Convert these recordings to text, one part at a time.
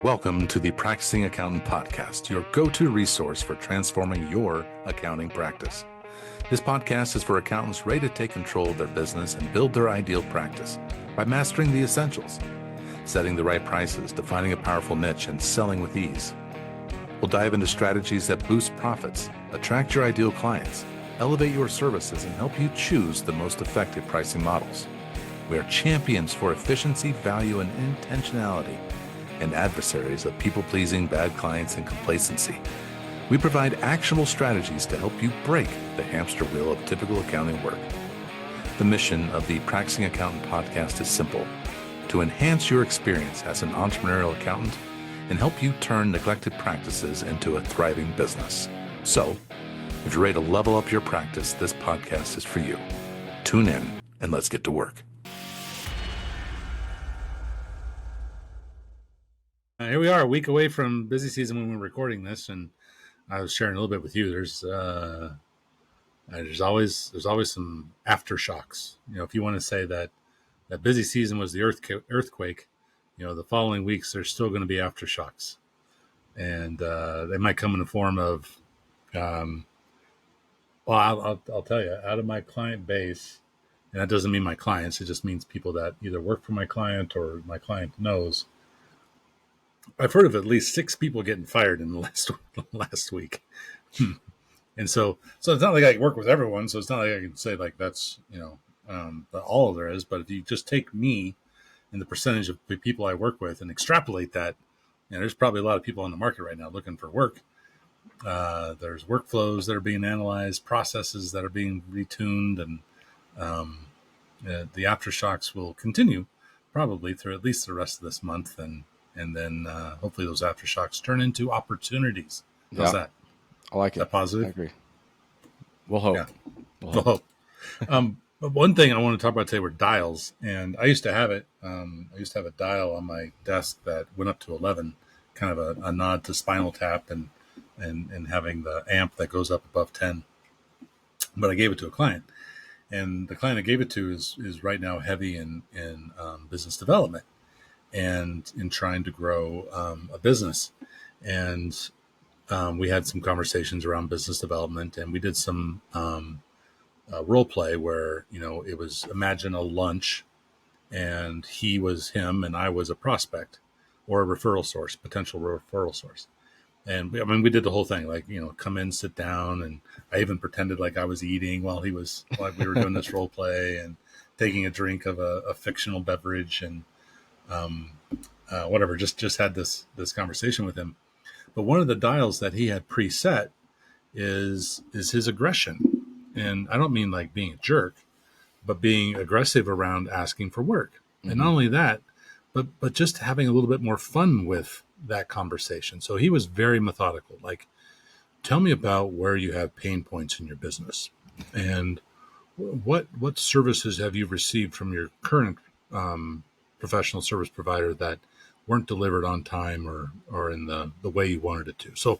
Welcome to the Practicing Accountant Podcast, your go-to resource for transforming your accounting practice. This podcast is for accountants ready to take control of their business and build their ideal practice by mastering the essentials, setting the right prices, defining a powerful niche, and selling with ease. We'll dive into strategies that boost profits, attract your ideal clients, elevate your services, and help you choose the most effective pricing models. We are champions for efficiency, value, and intentionality, and adversaries of people-pleasing, bad clients, and complacency. We provide actionable strategies to help you break the hamster wheel of typical accounting work. The mission of the Practicing Accountant Podcast is simple: to enhance your experience as an entrepreneurial accountant and help you turn neglected practices into a thriving business. So, if you're ready to level up your practice, this podcast is for you. Tune in and let's get to work. Here we are, a week away from busy season when we're recording this, and I was sharing a little bit with you. There's always some aftershocks. You know, if you want to say that busy season was the earthquake, you know, the following weeks there's still going to be aftershocks, and they might come in the form of, I'll tell you, out of my client base, and that doesn't mean my clients. It just means people that either work for my client or my client knows. I've heard of at least 6 people getting fired in the last week. And so it's not like I work with everyone. So it's not like I can say like, that's, all there is. But if you just take me and the percentage of the people I work with and extrapolate that, there's probably a lot of people on the market right now looking for work. There's workflows that are being analyzed, processes that are being retuned, and the aftershocks will continue probably through at least the rest of this month. And then hopefully those aftershocks turn into opportunities. How's that? I like it. Is that positive? I agree. We'll hope. Yeah. We'll hope. But one thing I want to talk about today were dials. And I used to have it. I used to have a dial on my desk that went up to 11, kind of a nod to Spinal Tap and having the amp that goes up above 10. But I gave it to a client. And the client I gave it to is right now heavy in business development and in trying to grow a business. And we had some conversations around business development, and we did some role play where, it was, imagine a lunch, and he was him and I was a prospect or a referral source, potential referral source. And we did the whole thing, like, come in, sit down. And I even pretended like I was eating while we were doing this role play and taking a drink of a fictional beverage and, whatever, just had this conversation with him. But one of the dials that he had preset is his aggression. And I don't mean like being a jerk, but being aggressive around asking for work. Mm-hmm. And not only that, but just having a little bit more fun with that conversation. So he was very methodical. Like, tell me about where you have pain points in your business, and what services have you received from your current professional service provider that weren't delivered on time or in the way you wanted it to. So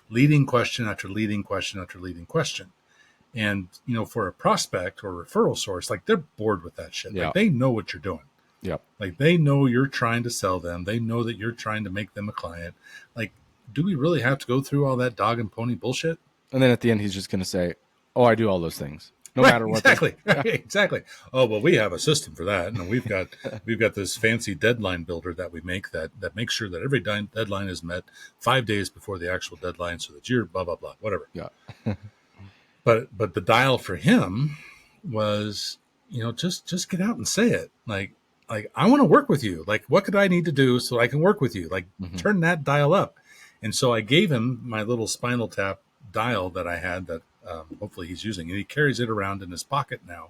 leading question after leading question after leading question. And, for a prospect or referral source, like, they're bored with that shit. Yeah. Like, they know what you're doing. Yep. Like, they know you're trying to sell them. They know that you're trying to make them a client. Like, do we really have to go through all that dog and pony bullshit? And then at the end, he's just going to say, oh, I do all those things. No matter what. Exactly. Exactly. Oh, well, we have a system for that. And we've got this fancy deadline builder that we make that makes sure that every deadline is met 5 days before the actual deadline, so that you're blah, blah, blah, whatever. Yeah. But the dial for him was, just get out and say it. Like, I want to work with you. Like, what could I need to do so I can work with you? Like, turn that dial up. And so I gave him my little Spinal Tap dial that I had that hopefully he's using, and he carries it around in his pocket now.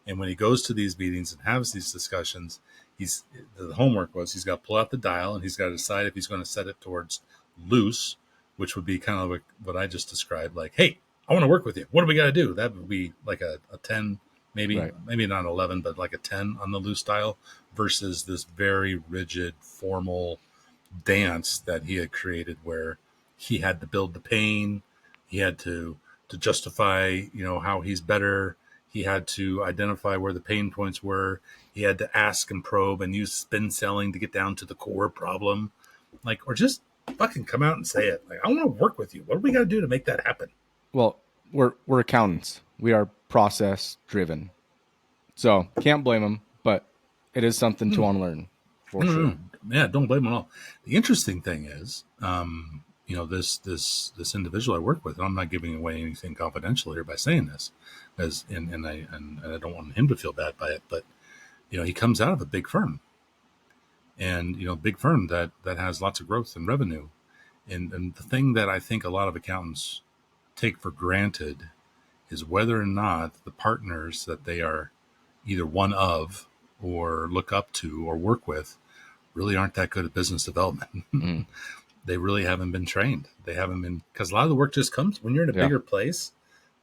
And when he goes to these meetings and has these discussions, the homework was he's got to pull out the dial and he's got to decide if he's going to set it towards loose, which would be kind of like what I just described. Like, hey, I want to work with you. What do we got to do? That would be like a 10, maybe, right. Maybe not 11, but like a 10 on the loose dial versus this very rigid, formal dance that he had created where he had to build the pain. He had to justify, how he's better. He had to identify where the pain points were. He had to ask and probe and use spin selling to get down to the core problem. Like, or just fucking come out and say it. Like, I want to work with you. What do we got to do to make that happen? Well, we're accountants. We are process driven. So can't blame them, but it is something to unlearn for sure. Yeah, don't blame them at all. The interesting thing is, this individual I work with, and I'm not giving away anything confidential here by saying this, and I don't want him to feel bad by it, but he comes out of a big firm, and big firm that has lots of growth and revenue, and the thing that I think a lot of accountants take for granted is whether or not the partners that they are either one of or look up to or work with really aren't that good at business development. They really haven't been trained. They haven't been, because a lot of the work just comes when you're in a bigger place.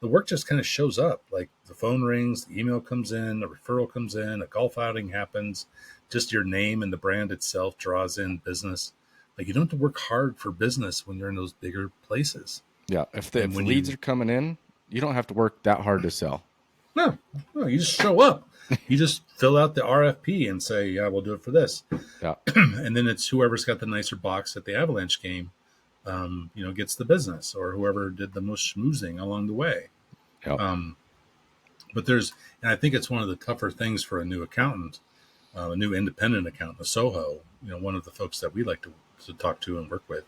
The work just kind of shows up. Like the phone rings, the email comes in, a referral comes in, a golf outing happens. Just your name and the brand itself draws in business. Like you don't have to work hard for business when you're in those bigger places. Yeah. If leads are coming in, you don't have to work that hard to sell. No, you just show up. You just fill out the RFP and say, yeah, we'll do it for this. Yeah. And then it's whoever's got the nicer box at the Avalanche game, gets the business, or whoever did the most schmoozing along the way. Yeah. But and I think it's one of the tougher things for a new accountant, a new independent accountant, a SOHO, one of the folks that we like to talk to and work with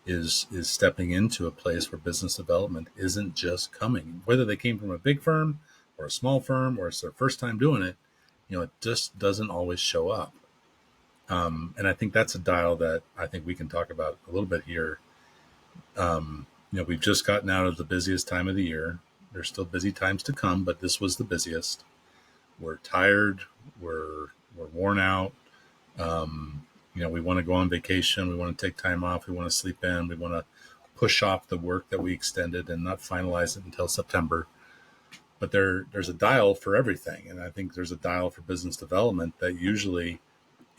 is stepping into a place where business development isn't just coming, whether they came from a big firm or a small firm, or it's their first time doing it, it just doesn't always show up. And I think that's a dial that I think we can talk about a little bit here. We've just gotten out of the busiest time of the year. There's still busy times to come, but this was the busiest. We're tired. We're worn out. We want to go on vacation. We want to take time off. We want to sleep in. We want to push off the work that we extended and not finalize it until September. But there's a dial for everything. And I think there's a dial for business development that usually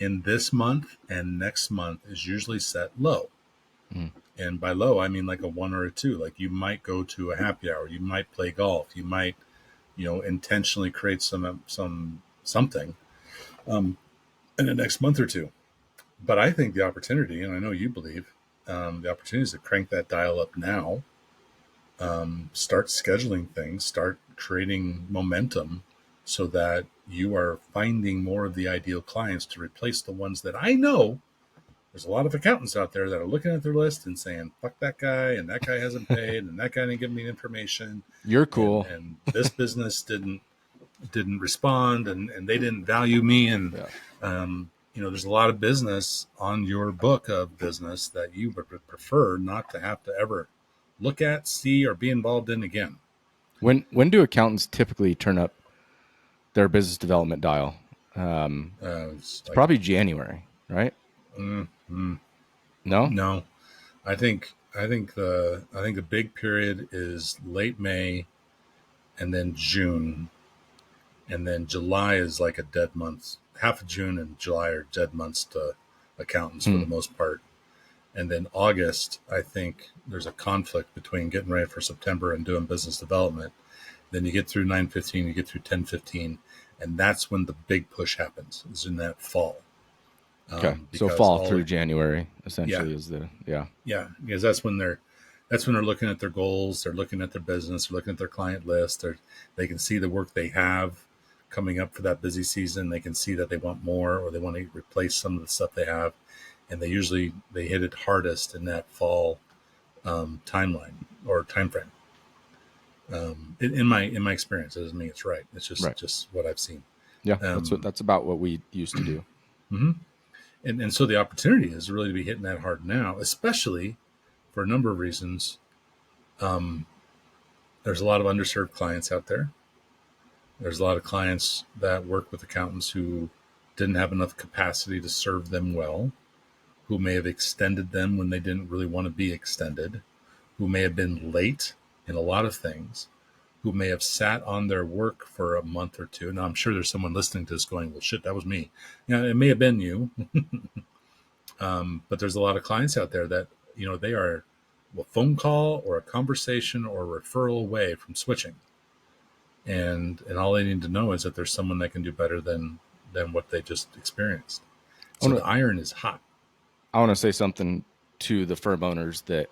in this month and next month is usually set low. And by low, I mean like a 1 or a 2. Like you might go to a happy hour. You might play golf. You might, intentionally create something in the next month or two. But I think the opportunity, and I know you believe, the opportunity is to crank that dial up now. Start scheduling things, start creating momentum so that you are finding more of the ideal clients to replace the ones that I know. There's a lot of accountants out there that are looking at their list and saying, fuck that guy, and that guy hasn't paid, and that guy didn't give me information. You're cool. And this business didn't respond, and they didn't value me. And, there's a lot of business on your book of business that you would prefer not to have to ever look at, see, or be involved in again. When do accountants typically turn up their business development dial? It's like, probably January, right? No. I think the big period is late May, and then June, and then July is like a dead month. Half of June and July are dead months to accountants for the most part. And then August, I think there's a conflict between getting ready for September and doing business development. Then you get through 9/15, you get through 10/15, and that's when the big push happens, is in that fall. Okay, so fall through January essentially is because that's when they're looking at their goals, they're looking at their business, they're looking at their client list, they can see the work they have coming up for that busy season. They can see that they want more, or they want to replace some of the stuff they have, and they hit it hardest in that fall timeline or time frame. In my experience, it doesn't mean it's right. It's just what I've seen. Yeah, that's about what we used to do. Mm-hmm. And so the opportunity is really to be hitting that hard now, especially for a number of reasons. There's a lot of underserved clients out there. There's a lot of clients that work with accountants who didn't have enough capacity to serve them well, who may have extended them when they didn't really want to be extended, who may have been late in a lot of things, who may have sat on their work for a month or two. Now, I'm sure there's someone listening to this going, well, shit, that was me. It may have been you. But there's a lot of clients out there that, they are a phone call or a conversation or a referral away from switching. And all they need to know is that there's someone that can do better than what they just experienced. So the iron is hot. I want to say something to the firm owners that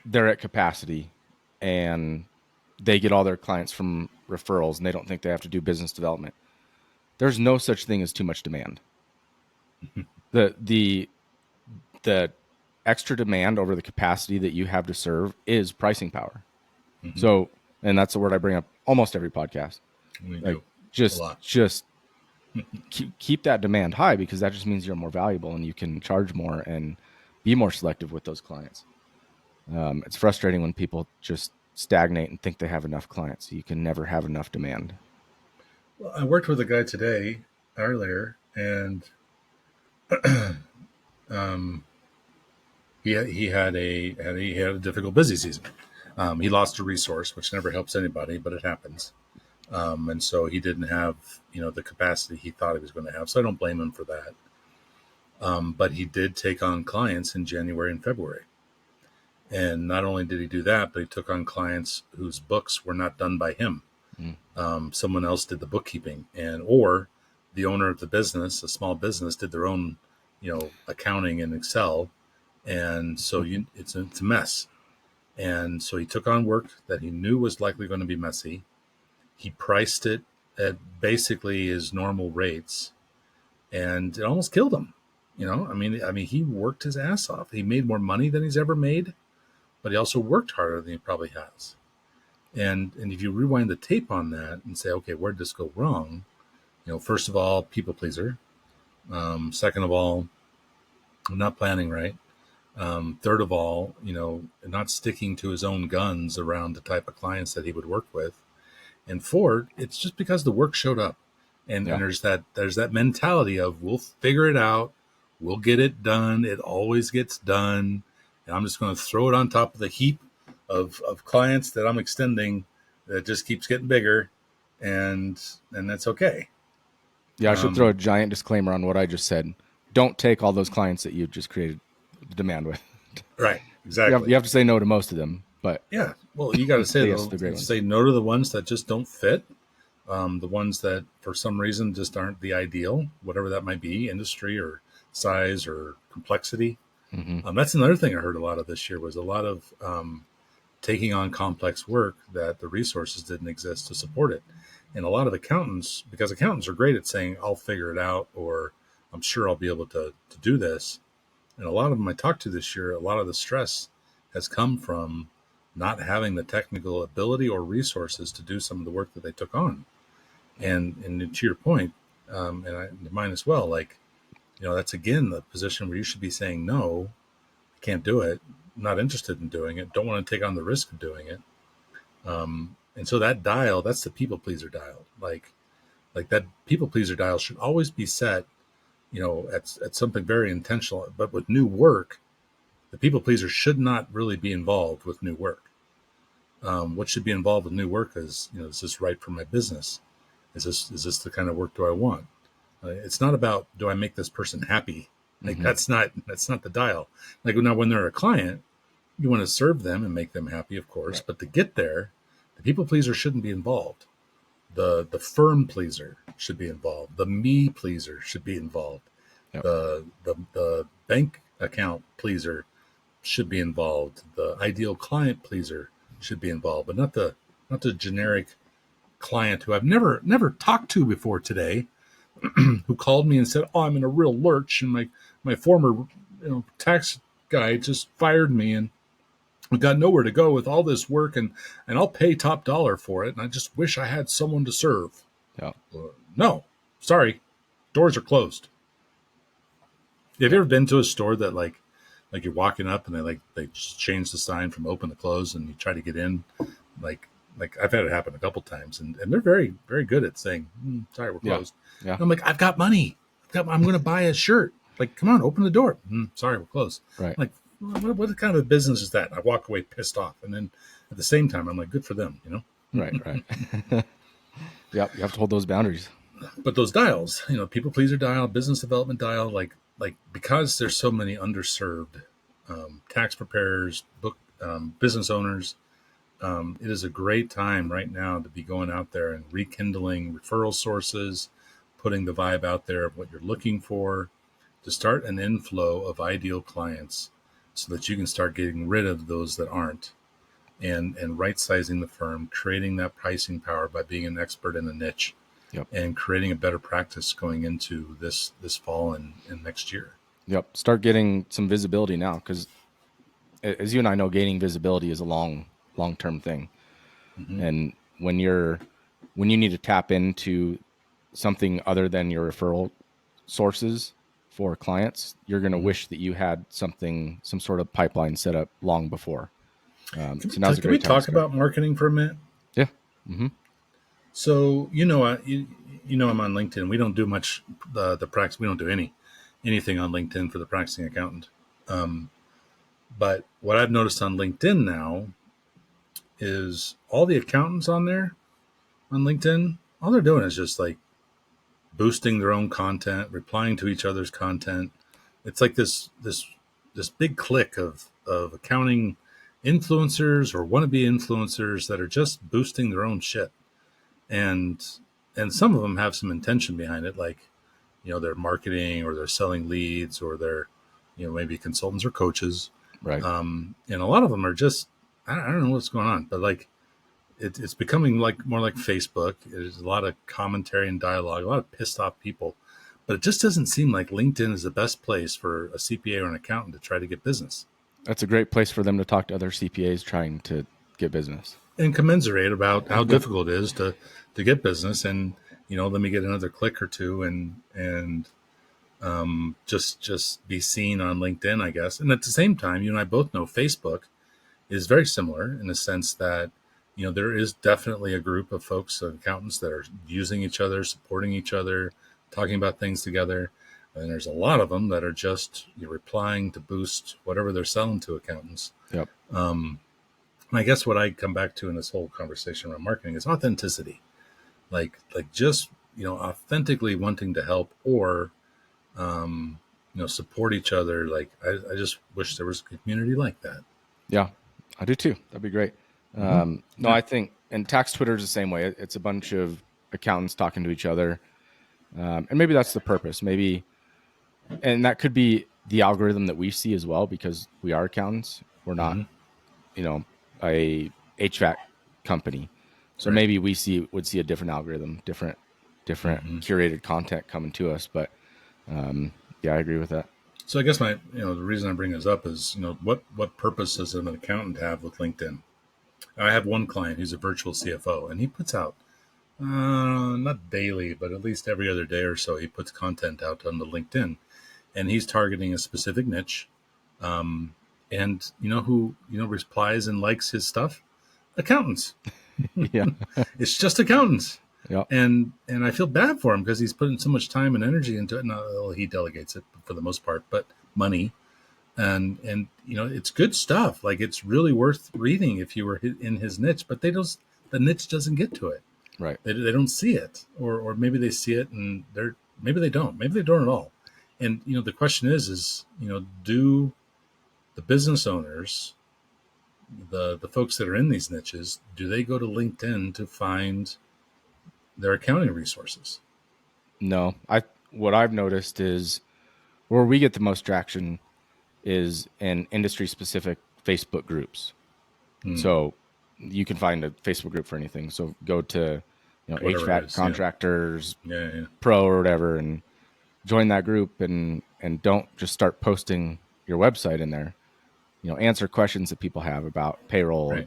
they're at capacity and they get all their clients from referrals and they don't think they have to do business development. There's no such thing as too much demand. The extra demand over the capacity that you have to serve is pricing power. Mm-hmm. So, and that's the word I bring up almost every podcast. We Like do a lot. just keep that demand high, because that just means you're more valuable and you can charge more and be more selective with those clients. It's frustrating when people just stagnate and think they have enough clients. You can never have enough demand. Well, I worked with a guy today earlier, and he had a difficult busy season. He lost a resource, which never helps anybody, but it happens. And so he didn't have the capacity he thought he was going to have. So I don't blame him for that. But he did take on clients in January and February. And not only did he do that, but he took on clients whose books were not done by him. Someone else did the bookkeeping, or the owner of the business, a small business, did their own, accounting in Excel. And so it's a mess. And so he took on work that he knew was likely going to be messy. He priced it at basically his normal rates, and it almost killed him. I mean, he worked his ass off. He made more money than he's ever made, but he also worked harder than he probably has. And if you rewind the tape on that and say, okay, where did this go wrong? First of all, people pleaser. Second of all, not planning right. Third of all, not sticking to his own guns around the type of clients that he would work with. And fourth, it's just because the work showed up. And there's that mentality of, we'll figure it out. We'll get it done. It always gets done. And I'm just going to throw it on top of the heap of clients that I'm extending that just keeps getting bigger. And that's okay. Yeah, I should throw a giant disclaimer on what I just said. Don't take all those clients that you just created demand with. Right, exactly. You have to say no to most of them, but yeah, well, you got to say no to the ones that just don't fit. The ones that for some reason just aren't the ideal, whatever that might be, industry or size or complexity. Mm-hmm. That's another thing I heard a lot of this year was a lot of taking on complex work that the resources didn't exist to support it. And a lot of accountants, because accountants are great at saying, I'll figure it out, or I'm sure I'll be able to do this. And a lot of them I talked to this year, a lot of the stress has come from not having the technical ability or resources to do some of the work that they took on. And to your point, and mine as well, that's again the position where you should be saying, no, I can't do it, I'm not interested in doing it, don't want to take on the risk of doing it. And so that dial, that's the people pleaser dial. Like that people pleaser dial should always be set, at something very intentional. But with new work, the people pleaser should not really be involved with new work. What should be involved with new work is, is this right for my business? Is this the kind of work do I want? It's not about, do I make this person happy? Like that's not the dial. Like now, when they're a client, you want to serve them and make them happy, of course. Right. But to get there, the people pleaser shouldn't be involved. The firm pleaser should be involved. The me pleaser should be involved. Yep. The bank account pleaser should be involved. The ideal client pleaser should be involved, but not the generic client who I've never talked to before today, who called me and said, "Oh, I'm in a real lurch, and my former tax guy just fired me, and I've got nowhere to go with all this work, and I'll pay top dollar for it, and I just wish I had someone to serve." Yeah. No, sorry, doors are closed. Have you ever been to a store that like you're walking up and they just change the sign from open to close, and you try to get in, like I've had it happen a couple times, and they're very, very good at saying, "Sorry, we're closed." Yeah. And I'm like, I've got money. I'm going to buy a shirt. Like, come on, open the door. Sorry, we're closed. Right. Like, what kind of a business is that? And I walk away pissed off, and then at the same time, I'm like, good for them, Right. Yeah, you have to hold those boundaries. But those dials, people pleaser dial, business development dial, like because there's so many underserved tax preparers, business owners, it is a great time right now to be going out there and rekindling referral sources, putting the vibe out there of what you're looking for, to start an inflow of ideal clients so that you can start getting rid of those that aren't, and right sizing the firm, creating that pricing power by being an expert in a niche, Yep. and creating a better practice going into this fall and next year. Yep. Start getting some visibility now, because as you and I know, gaining visibility is a long-term thing. Mm-hmm. And when you need to tap into something other than your referral sources for clients, you're going to wish that you had some sort of pipeline set up long before. So now's a Can we great time to talk start. about marketing for a minute? Yeah. Mm-hmm. So, you know, I'm on LinkedIn. We don't do much the practice. We don't do anything on LinkedIn for the practicing accountant. But what I've noticed on LinkedIn now is all the accountants on there on LinkedIn, all they're doing is just like boosting their own content, replying to each other's content. It's like this big clique of accounting influencers or wannabe influencers that are just boosting their own shit. And some of them have some intention behind it, like, you know, they're marketing or they're selling leads or they're, you know, maybe consultants or coaches. Right. And a lot of them are just, I don't know what's going on, but like it's becoming like more like Facebook. There's a lot of commentary and dialogue, a lot of pissed off people, but it just doesn't seem like LinkedIn is the best place for a CPA or an accountant to try to get business. That's a great place for them to talk to other CPAs trying to get business And commiserate about how difficult it is to get business. And, you know, let me get another click or two and just be seen on LinkedIn, I guess. And at the same time, you and I both know Facebook is very similar in the sense that, you know, there is definitely a group of folks, of accountants, that are using each other, supporting each other, talking about things together. And there's a lot of them that are just, you know, replying to boost whatever they're selling to accountants. Yep. And I guess what I come back to in this whole conversation around marketing is authenticity, like just, you know, authentically wanting to help or, you know, support each other. Like I just wish there was a community like that. Yeah, I do too. That'd be great. No, yeah. I think, and tax Twitter is the same way. It's a bunch of accountants talking to each other. And maybe that's the purpose. Maybe, and that could be the algorithm that we see as well, because we are accountants. We're not, you know, a HVAC company. So maybe we would see a different algorithm, different curated content coming to us. But yeah, I agree with that. So I guess the reason I bring this up is, you know, what purpose does an accountant have with LinkedIn? I have one client who's a virtual CFO, and he puts out, not daily, but at least every other day or so, he puts content out on the LinkedIn, and he's targeting a specific niche. And you know who, you know, replies and likes his stuff? Accountants. Yeah. It's just accountants. Yeah. And I feel bad for him because he's putting so much time and energy into it. No, he delegates it for the most part, but money. And you know, it's good stuff. Like, it's really worth reading if you were in his niche, but the niche doesn't get to it. Right. They don't see it, or maybe they see it and maybe they don't at all. And, you know, the question is, you know, do the business owners, the folks that are in these niches, do they go to LinkedIn to find their accounting resources? No, what I've noticed is where we get the most traction is in industry specific Facebook groups. So you can find a Facebook group for anything. So go to, you know, Whatever HVAC it is, contractors, yeah. pro or whatever, and join that group, and don't just start posting your website in there. You know, answer questions that people have about payroll, Right.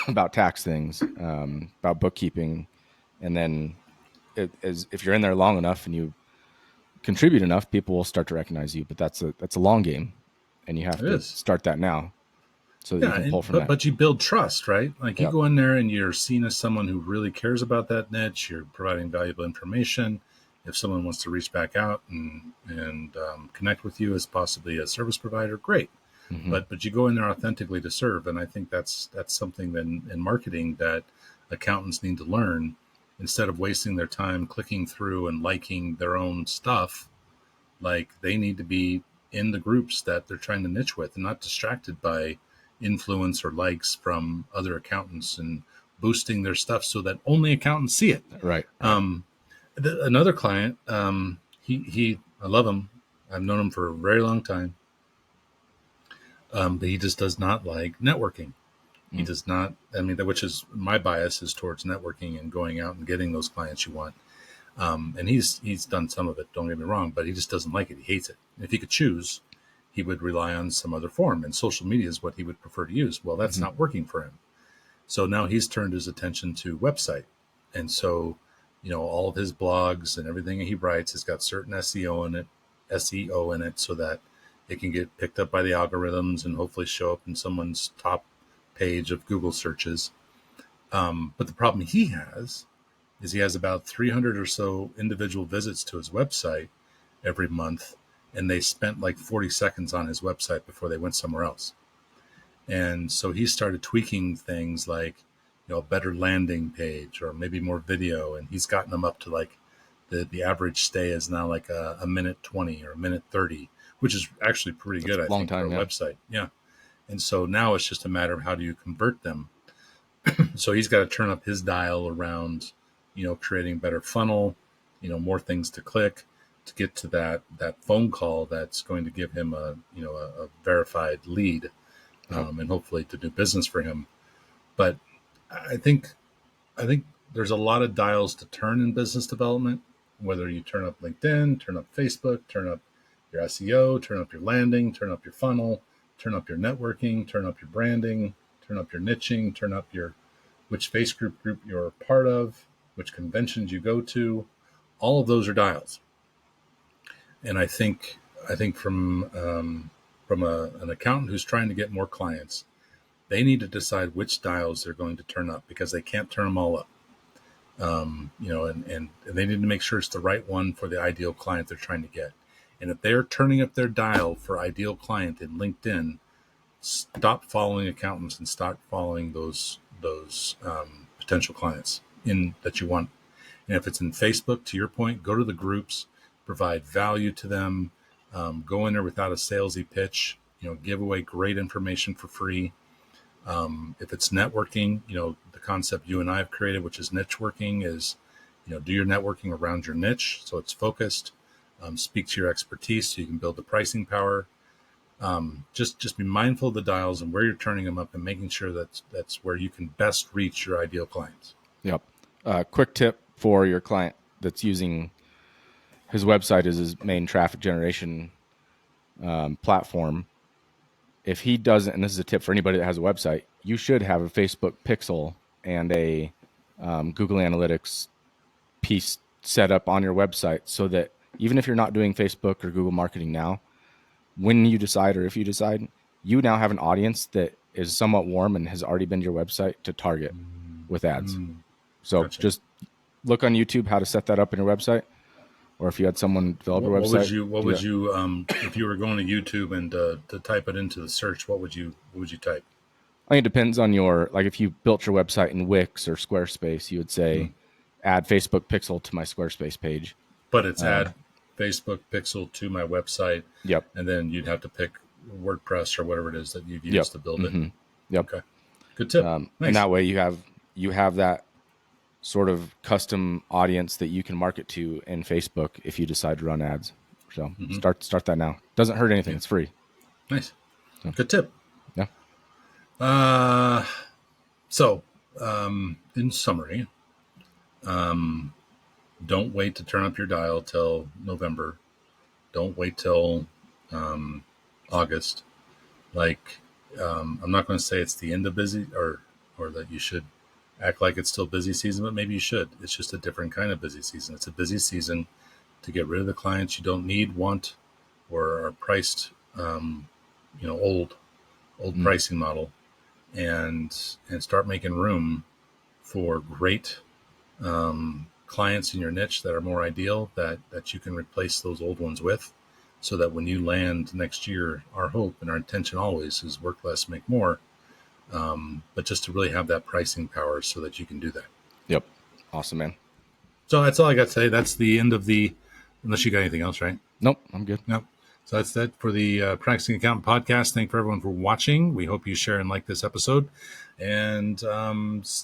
about tax things, about bookkeeping. And then if you're in there long enough and you contribute enough, people will start to recognize you. But that's a long game, and you have to start that now so that you can pull from that. But you build trust, right? Like, you Yep. go in there and you're seen as someone who really cares about that niche. You're providing valuable information. If someone wants to reach back out and connect with you as possibly a service provider, great. Mm-hmm. But you go in there authentically to serve, and I think that's something then in marketing that accountants need to learn. Instead of wasting their time clicking through and liking their own stuff, like, they need to be in the groups that they're trying to niche with and not distracted by influence or likes from other accountants and boosting their stuff so that only accountants see it. Right. And Another client, I love him. I've known him for a very long time. But he just does not like networking. He does not, I mean, which is my bias is towards networking and going out and getting those clients you want. And he's done some of it, don't get me wrong, but he just doesn't like it. He hates it. And if he could choose, he would rely on some other form, and social media is what he would prefer to use. Well, that's not working for him. So now he's turned his attention to website. And so, all of his blogs and everything he writes has got certain SEO in it so that it can get picked up by the algorithms and hopefully show up in someone's top page of Google searches. But the problem he has is he has about 300 or so individual visits to his website every month, and they spent like 40 seconds on his website before they went somewhere else. And so he started tweaking things like, a better landing page or maybe more video, and he's gotten them up to like the average stay is now like a minute 20 or a minute 30, which is actually pretty good, I think, for a website. Yeah. And so now it's just a matter of how do you convert them. So he's got to turn up his dial around, creating a better funnel, more things to click to get to that phone call that's going to give him a verified lead, and hopefully to do business for him. But I think there's a lot of dials to turn in business development, whether you turn up LinkedIn, turn up Facebook, turn up your SEO, turn up your landing, turn up your funnel, turn up your networking, turn up your branding, turn up your niching, turn up which Facebook group you're a part of, which conventions you go to. All of those are dials. And I think from an accountant who's trying to get more clients, they need to decide which dials they're going to turn up because they can't turn them all up. And they need to make sure it's the right one for the ideal client they're trying to get. And if they're turning up their dial for ideal client in LinkedIn, stop following accountants and start following those potential clients that you want. And if it's in Facebook, to your point, go to the groups, provide value to them, go in there without a salesy pitch, give away great information for free. If it's networking, the concept you and I have created, which is niche working, is, do your networking around your niche. So it's focused, speak to your expertise so you can build the pricing power. Just be mindful of the dials and where you're turning them up and making sure that's where you can best reach your ideal clients. Yep. Quick tip for your client that's using his website as his main traffic generation platform. If he doesn't, and this is a tip for anybody that has a website, you should have a Facebook pixel and a Google Analytics piece set up on your website so that even if you're not doing Facebook or Google marketing now, when you decide or if you decide, you now have an audience that is somewhat warm and has already been to your website to target with ads. So gotcha. Just look on YouTube how to set that up in your website. Or if you had someone develop a website, what would you if you were going to YouTube and to type it into the search, what would you type? I think it depends on if you built your website in Wix or Squarespace, you would say add Facebook pixel to my Squarespace page. But it's add Facebook pixel to my website. Yep. And then you'd have to pick WordPress or whatever it is that you've used to build it. Yep. Okay. Good tip. Nice. And that way you have that sort of custom audience that you can market to in Facebook if you decide to run ads. So start that now. Doesn't hurt anything. It's free. Nice. So. Good tip. Yeah. So in summary, don't wait to turn up your dial till November. Don't wait till August. I'm not going to say it's the end of busy or that you should act like it's still busy season, but maybe you should. It's just a different kind of busy season. It's a busy season to get rid of the clients you don't need, want, or are priced, old pricing model, and start making room for great clients in your niche that are more ideal that you can replace those old ones with, so that when you land next year, our hope and our intention always is work less, make more. But just to really have that pricing power so that you can do that. Yep. Awesome, man. So that's all I got to say. That's the end of unless you got anything else, right? Nope, I'm good. Nope. So that's that for the Practicing Accountant podcast. Thank for everyone for watching. We hope you share and like this episode, and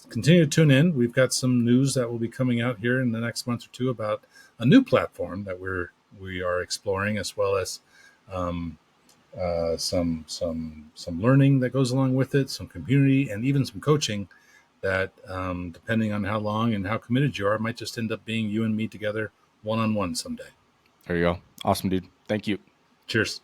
continue to tune in. We've got some news that will be coming out here in the next month or two about a new platform that we are exploring, as well as some learning that goes along with it, some community, and even some coaching that, depending on how long and how committed you are, might just end up being you and me together one-on-one someday. There you go. Awesome, dude. Thank you. Cheers.